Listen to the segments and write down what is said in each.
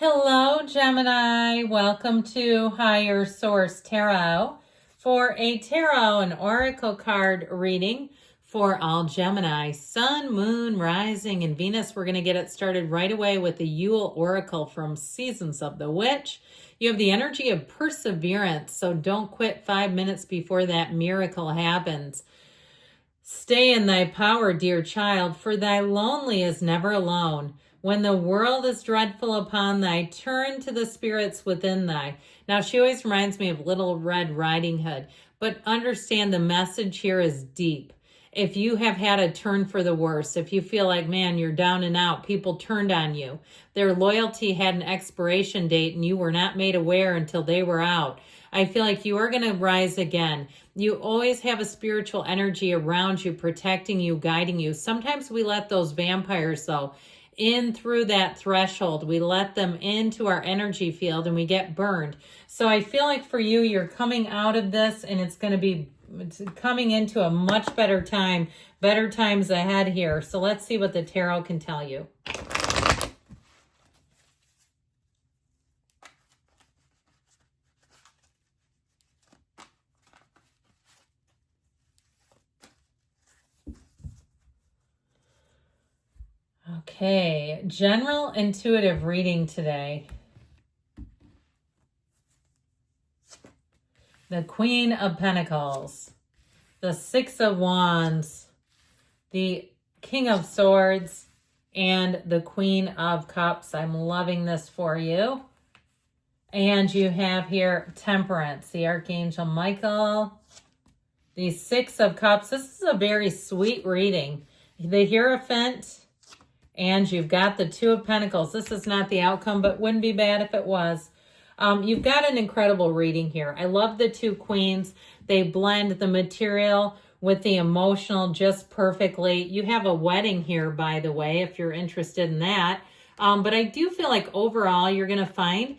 Hello, Gemini. Welcome to Higher Source Tarot for a tarot and oracle card reading for all Gemini, Sun, Moon, Rising, and Venus. We're going to get it started right away with the Yule Oracle from Seasons of the Witch. You have the energy of perseverance, so don't quit 5 minutes before that miracle happens. Stay in thy power, dear child, for thy lonely is never alone. When the world is dreadful upon thy, turn to the spirits within thy. Now, she always reminds me of Little Red Riding Hood, but understand the message here is deep. If you have had a turn for the worse, if you feel like, man, you're down and out, people turned on you, their loyalty had an expiration date and you were not made aware until they were out, I feel like you are going to rise again. You always have a spiritual energy around you, protecting you, guiding you. Sometimes we let those vampires, though, in through that threshold. We let them into our energy field and we get burned. So I feel like for you, you're coming out of this and it's coming into a much better time, better times ahead here. So let's see what the tarot can tell you. Okay, general intuitive reading today. The Queen of Pentacles, the Six of Wands, the King of Swords, and the Queen of Cups. I'm loving this for you. And you have here Temperance, the Archangel Michael, the Six of Cups. This is a very sweet reading. The Hierophant, and you've got the Two of Pentacles. This is not the outcome, but wouldn't be bad if it was. You've got an incredible reading here. I love the two queens. They blend the material with the emotional just perfectly. You have a wedding here, by the way, if you're interested in that. But I do feel like overall you're going to find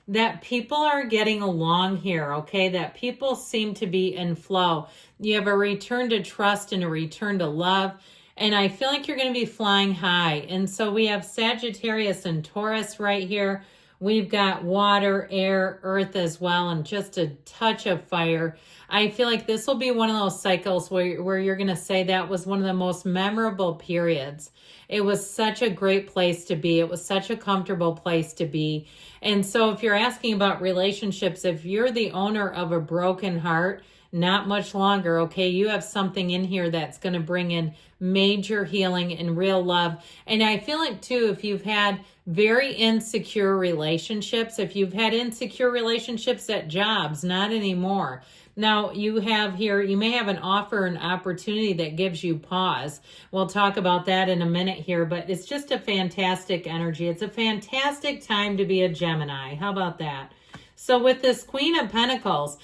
that people are getting along here, okay? That people seem to be in flow. You have a return to trust and a return to love. And I feel like you're going to be flying high. And so we have Sagittarius and Taurus right here. We've got water, air, earth as well, and just a touch of fire. I feel like this will be one of those cycles where you're going to say that was one of the most memorable periods. It was such a great place to be. It was such a comfortable place to be. And so if you're asking about relationships, if you're the owner of a broken heart, not much longer, okay? You have something in here that's going to bring in major healing and real love. And I feel like, too, if you've had very insecure relationships, if you've had insecure relationships at jobs, not anymore. Now, you have here, you may have an offer, an opportunity that gives you pause. We'll talk about that in a minute here, but it's just a fantastic energy. It's a fantastic time to be a Gemini. How about that? So with this Queen of Pentacles,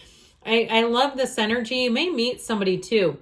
I love this energy. You may meet somebody too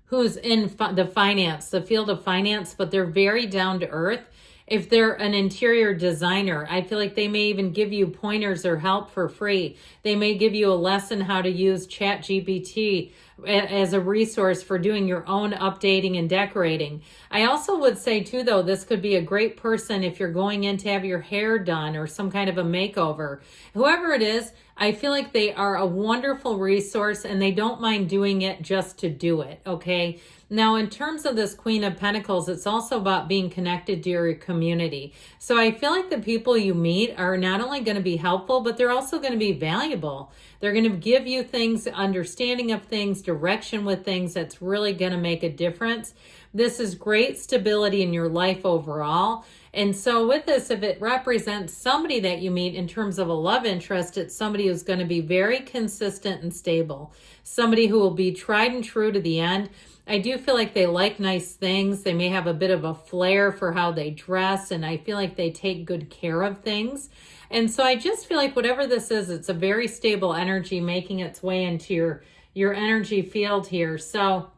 who's in the field of finance, but they're very down to earth. If they're an interior designer, I feel like they may even give you pointers or help for free. They may give you a lesson how to use ChatGPT as a resource for doing your own updating and decorating. I also would say too, though, this could be a great person if you're going in to have your hair done or some kind of a makeover. Whoever it is, I feel like they are a wonderful resource and they don't mind doing it just to do it, okay? Now, in terms of this Queen of Pentacles, it's also about being connected to your community. So I feel like the people you meet are not only going to be helpful, but they're also going to be valuable. They're going to give you things, understanding of things, direction with things that's really going to make a difference. This is great stability in your life overall. And so with this, if it represents somebody that you meet in terms of a love interest, it's somebody who's going to be very consistent and stable. Somebody who will be tried and true to the end. I do feel like they like nice things. They may have a bit of a flair for how they dress, and I feel like they take good care of things. And so I just feel like whatever this is, it's a very stable energy making its way into your energy field here. So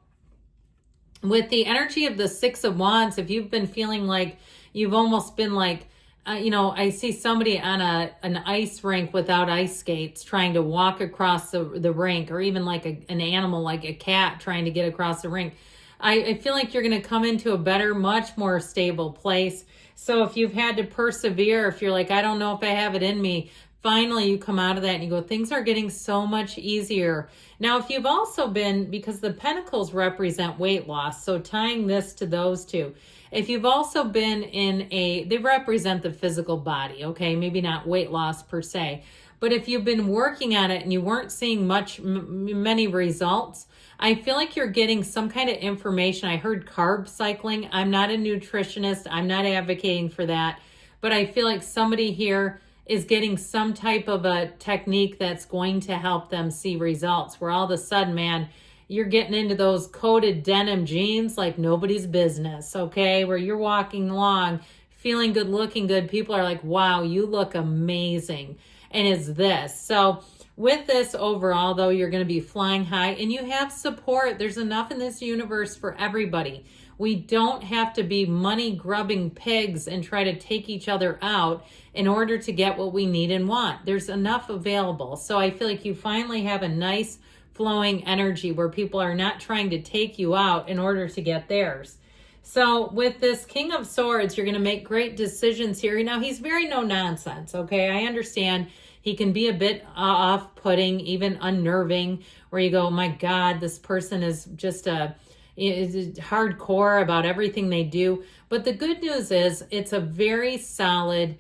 with the energy of the Six of Wands, if you've been feeling like you've almost been like, I see somebody on an ice rink without ice skates trying to walk across the rink, or even like an animal like a cat trying to get across the rink. I feel like you're going to come into a better, much more stable place. So if you've had to persevere, if you're like, I don't know if I have it in me, finally you come out of that and you go, things are getting so much easier. Now, if you've also been, because the pentacles represent weight loss, so tying this to those two, if you've also been they represent the physical body, okay? Maybe not weight loss per se, but if you've been working on it and you weren't seeing many results, I feel like you're getting some kind of information. I heard carb cycling. I'm not a nutritionist. I'm not advocating for that, but I feel like somebody here is getting some type of a technique that's going to help them see results, where all of a sudden, man, you're getting into those coated denim jeans like nobody's business, okay? Where you're walking along, feeling good, looking good. People are like, wow, you look amazing. And it's this. So with this overall, though, you're going to be flying high and you have support. There's enough in this universe for everybody. We don't have to be money-grubbing pigs and try to take each other out in order to get what we need and want. There's enough available. So I feel like you finally have a nice flowing energy where people are not trying to take you out in order to get theirs. So with this King of Swords, you're going to make great decisions here. Now, he's very no nonsense, okay? I understand he can be a bit off-putting, even unnerving, where you go, oh my God, this person is just is hardcore about everything they do. But the good news is it's a very solid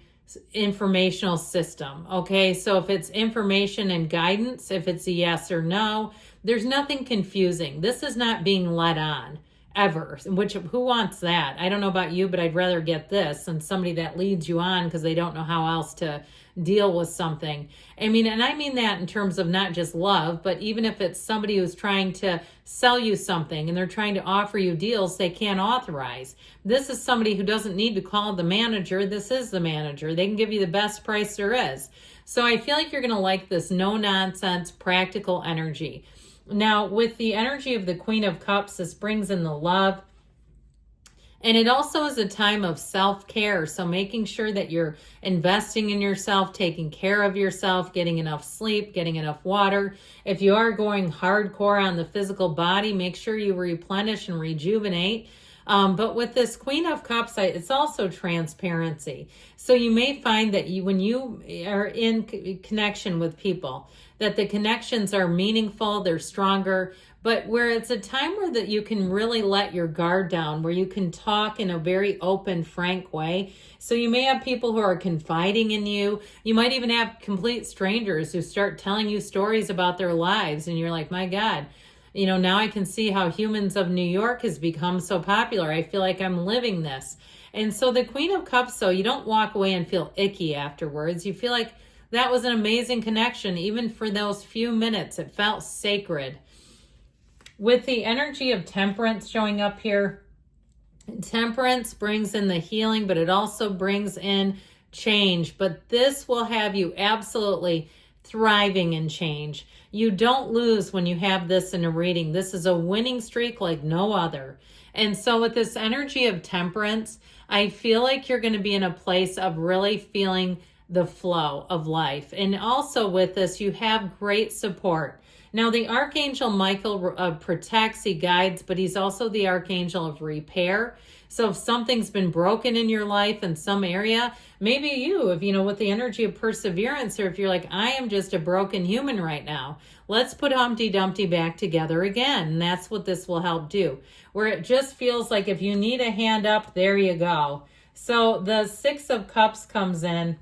informational system, okay? So if it's information and guidance, if it's a yes or no, there's nothing confusing. This is not being led on ever, which who wants that? I don't know about you, but I'd rather get this than somebody that leads you on because they don't know how else to deal with something. I mean, and I mean that in terms of not just love, but even if it's somebody who's trying to sell you something and they're trying to offer you deals they can't authorize. This is somebody who doesn't need to call the manager. This is the manager. They can give you the best price there is. So I feel like you're going to like this no nonsense, practical energy. Now, with the energy of the Queen of Cups, this brings in the love. And it also is a time of self-care. So making sure that you're investing in yourself, taking care of yourself, getting enough sleep, getting enough water. If you are going hardcore on the physical body, make sure you replenish and rejuvenate. But with this Queen of Cups, it's also transparency. So you may find that when you are in connection with people, that the connections are meaningful, they're stronger, but where it's a time where that you can really let your guard down, where you can talk in a very open, frank way. So you may have people who are confiding in you. You might even have complete strangers who start telling you stories about their lives, and you're like, my God, you know, now I can see how Humans of New York has become so popular. I feel like I'm living this. And so the Queen of Cups, so you don't walk away and feel icky afterwards. You feel like that was an amazing connection. Even for those few minutes, it felt sacred. With the energy of Temperance showing up here, Temperance brings in the healing, but it also brings in change. But this will have you absolutely thriving in change. You don't lose when you have this in a reading. This is a winning streak like no other. And so with this energy of Temperance, I feel like you're going to be in a place of really feeling the flow of life. And also with this, you have great support. Now, the Archangel Michael protects, he guides, but he's also the Archangel of repair. So if something's been broken in your life in some area, maybe if with the energy of Perseverance, or if you're like, I am just a broken human right now, let's put Humpty Dumpty back together again. And that's what this will help do, where it just feels like if you need a hand up, there you go. So the Six of Cups comes in,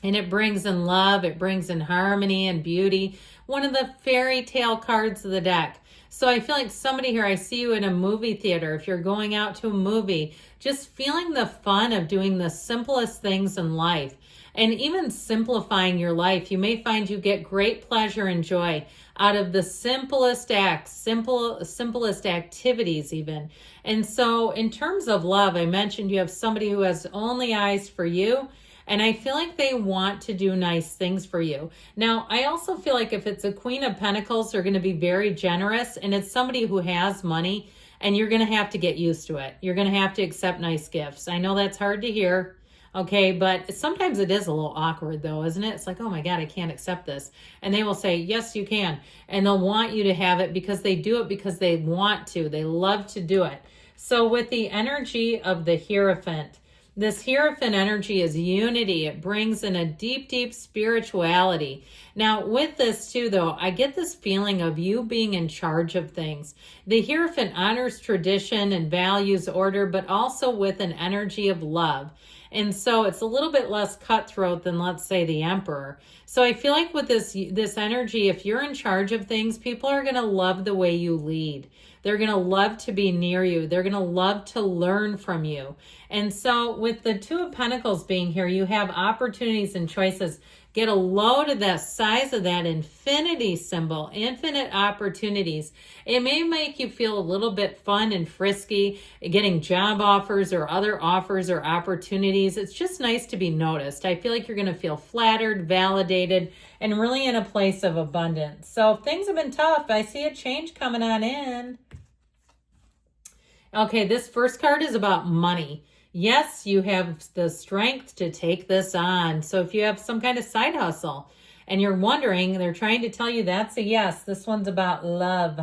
and it brings in love, it brings in harmony and beauty. One of the fairy tale cards of the deck. So I feel like somebody here, I see you in a movie theater. If you're going out to a movie, just feeling the fun of doing the simplest things in life. And even simplifying your life, you may find you get great pleasure and joy out of the simplest acts, simplest activities even. And so in terms of love, I mentioned you have somebody who has only eyes for you. And I feel like they want to do nice things for you. Now, I also feel like if it's a Queen of Pentacles, they're going to be very generous. And it's somebody who has money, and you're going to have to get used to it. You're going to have to accept nice gifts. I know that's hard to hear. Okay, but sometimes it is a little awkward though, isn't it? It's like, oh my God, I can't accept this. And they will say, yes, you can. And they'll want you to have it because they do it because they want to. They love to do it. So with the energy of the Hierophant, this Hierophant energy is unity. It brings in a deep, deep spirituality. Now, with this too, though, I get this feeling of you being in charge of things. The Hierophant honors tradition and values order, but also with an energy of love. And so it's a little bit less cutthroat than, let's say, the Emperor. So I feel like with this energy, if you're in charge of things, people are going to love the way you lead. They're going to love to be near you. They're going to love to learn from you. And so with the Two of Pentacles being here, you have opportunities and choices. Get a load of the size of that infinity symbol, infinite opportunities. It may make you feel a little bit fun and frisky, getting job offers or other offers or opportunities. It's just nice to be noticed. I feel like you're going to feel flattered, validated, and really in a place of abundance. So if things have been tough, I see a change coming on in. Okay, this first card is about money. Yes, you have the strength to take this on. So if you have some kind of side hustle and you're wondering, they're trying to tell you that's a yes. This one's about love.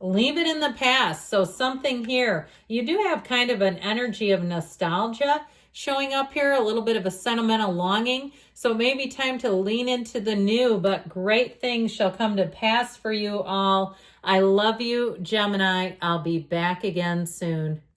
Leave it in the past. So something here, you do have kind of an energy of nostalgia showing up here, a little bit of a sentimental longing. So it may be time to lean into the new, but great things shall come to pass for you all. I love you, Gemini. I'll be back again soon.